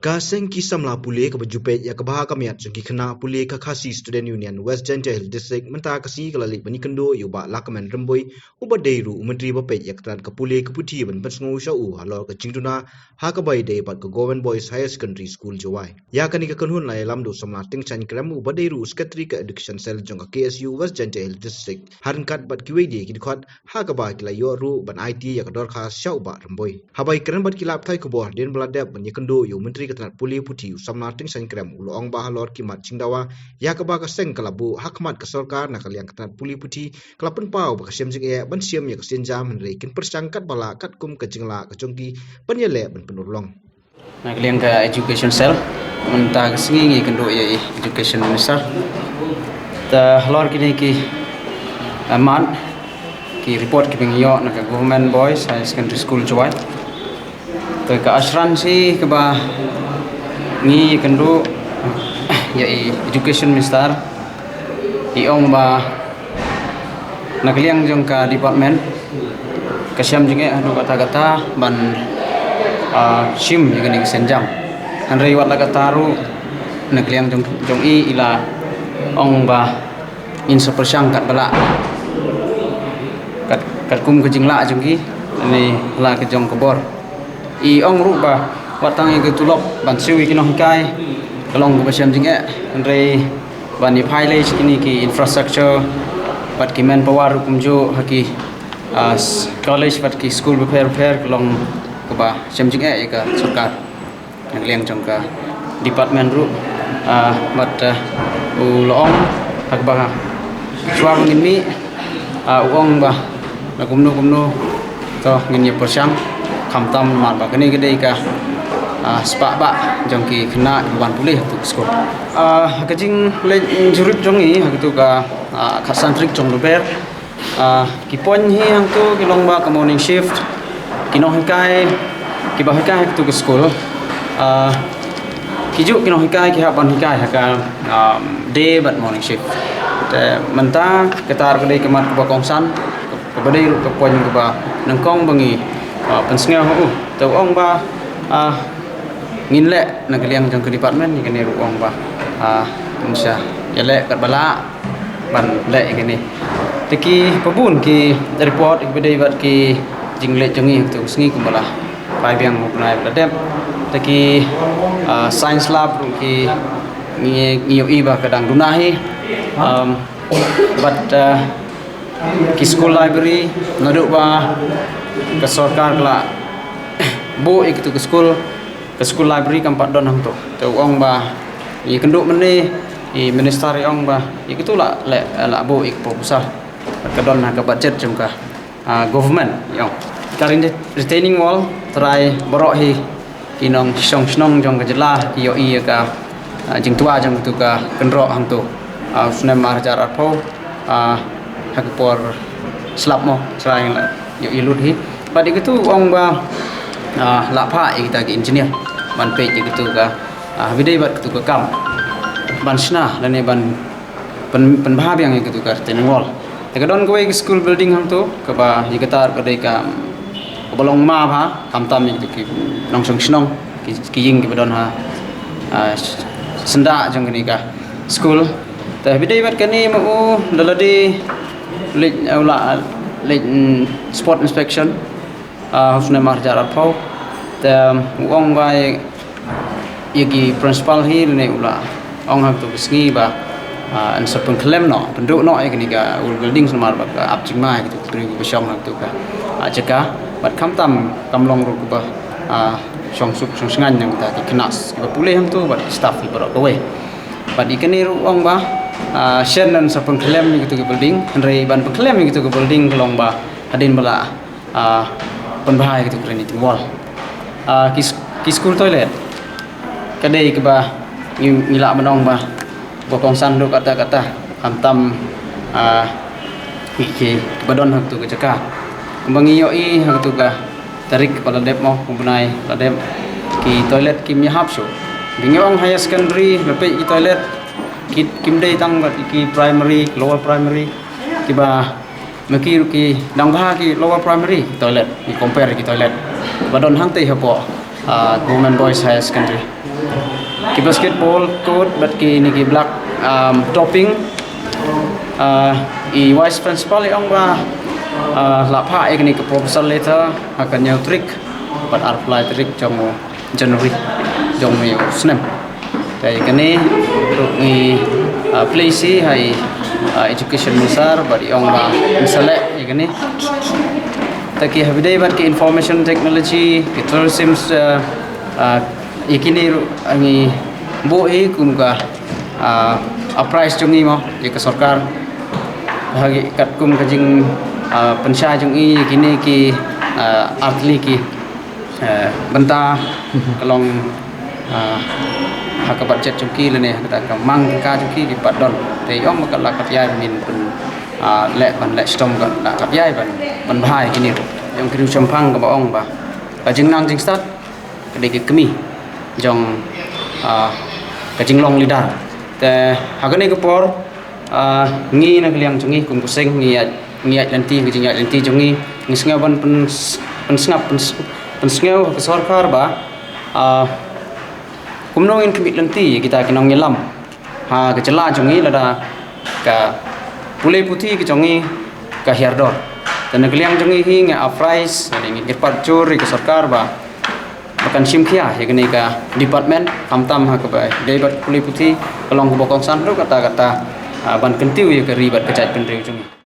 Kaseng kisam la pule ke bejupet ya kebaha kamiat jengki kena pule ke kasi Student Union West Gentle District menta kasi kelalik bani kendo yuba lakaman remboi uba deiru menteri bapet ya ketran ke pule ke puti ban pensengu syau halor ke jingduna ha ke bai dei pat ke Government Boys Higher Secondary School Jawai ya kani ke kenhun lai lam do samla ting chan krem uba deiru Secretary ke Education Cell jong ke KSU West Gentle District harin kat bat kiwedi ki dikhat ha ke ba kila yoru ban IT ya ke dor khas syau ba remboi habai keren bat kilap thai ke bor den beladap ban ya kendo yu menteri ketrat puli puti usamna ting san krem ulo ong bah lor kimat cingdawa ya ka ba ka seng kalabu hakmat ka sarkar na kaliang ketrat puli puti kalapen pau ba ka siam jing e ban siam ya ka senjam henrei kin persangkat bala kat kum ka jingla ka jongki ban yele ban penulong na kaliang ka education cell menta ka singi kendo ya education minister ta lor kini ki aman ki report ki bingyo na ka Government Boys Higher Secondary School Jawai to ka asuransi ke ba ni kendo ya education minister iong ba nakaliang jong ka department kasyam jinge adu kata-kata ban sim yang ni senjam anrei wat kataru nakaliang jong i ila ong ba insa persangkat bala kat kum ke jingla jong ki ni la ke jong kebor i ong ru ba watang yang ketulok ban siwi kinong kai kalong ko siam jinge andre ban ni phai le kini ki infrastructure pat ki manpower kumjo haki college pat ki school prepare kalong ko ba siam jinge ka sarkar yang liang jong ka department ru bat ulong hak ba suang ngini uong ba kumno to ngini persang khamtam mat ba kini gede ka spa ba jongki kena bukan pulih untuk sekolah kajing le jurit jongi gitu ka khasantrik jong luber kipon hi hang tu kilong ba ka morning shift kinong hikai ki ba hikai tu ke sekolah kiju kinong hikai ki haban hikai ka day but morning shift te menta ketar kedai kemat ba kongsan ke badai ke pon ke ba nangkong bangi pensengah tu ong ba ngin le na kaliang jong ke department ni kene ruang ba insya ya le kat bala ban le kene teki pabun ki report ki bedai bat ki jingle jongi tu sngi ku bala pai biang mu nai bladem teki science lab ki ngi i ba kadang dunahi but ki school library naduk ba ke sarkar la bo ikitu ke school library kampat don hang tu ong ba i kenduk mene i minister ong ba ikitu la bo ik proposal ke don ka budget jumka government yong karin retaining wall try borok hi kinong snong jong ke jela yo i ka jing tua jong tu ka kendro hang tu sunem marjar apo hak por slap mo try yo i lut hi but ikitu ong ba la pha kita ke engineer ban pe gitu ka bidai bat gitu ka kam ban sna dan ban pen bha yang gitu ka ten wall te don ko school building ham tu ka ba yikatar ka dei ka bolong ma bha kam tam gitu ki nong song snong ki ying ki badon ha senda jong ni ka school te bidai bat kani mau laladi lek sport inspection husna marjar apau te ong bai yagi principal hi ne ula ong hak tu sngi ba an sapun klem no penduk no ai ka ul building smar ba ka ap chingma gitu tri ku syong hak tu ka jaka bat kham tam kamlong ru ba song suk song sngan yang ta ki knas ba pulih ham tu bat staff hi ba ko we bat ikani ru ong ba shen an sapun klem ni gitu ke building rei ban klem ni gitu ke building kelong ba adin bala penbahaya gitu keren itu wall ki school toilet kadai ke ba ngila menong ba bokong sanduk kata-kata hantam ki badon hak tu ke jaka bangi yo i hak tu ka tarik pada dep mo kumpunai ladem ki toilet kim ya hapso bingong higher secondary lepe ki toilet kim dei tang ki primary lower primary ki ba maki ki dang bah ki lower primary toilet ni compare ki toilet badon hang te hapo Government Boys Higher Secondary ki basketball court bat ki ni ki black topping i vice principal ong ba la pha ek ni ke professor later akan nyau trick bat apply trick trong January trong mi snem tai kani ni play si hai education besar bat ong ba misale ikani taki habidai bat ki information technology ki tourism ikini angi bo e kumka price jungi mo ye ke sarkar hagi kat kum kajing pensya jungi kini ki atli ki benta kalong hak budget jungi lene kata mang ka jungi di padon te yong makala kat yai min pun le ban le stom ka kat yai ban bhai kini yang kiri champang ka baong ba kajing nang jing start kedai kemi jong kajing long lidar te hakane ko por ngi na kliang jungi kum kuseng ngi lanti kajing lanti jungi ngisnga ban pensngau ke sarkar ba kumno in kemit lanti kita kinong ngelam ha kecela jungi lada ka pulai putih ke jungi ka hiardor dan kliang jungi hi nge afrais ngi irpat curi ke sarkar ba akan simkia ya kini ka department tam ha ka bai debat pulai putih kalong bokong sanro kata ban kentiu ya ke ribat kecait penriu jungi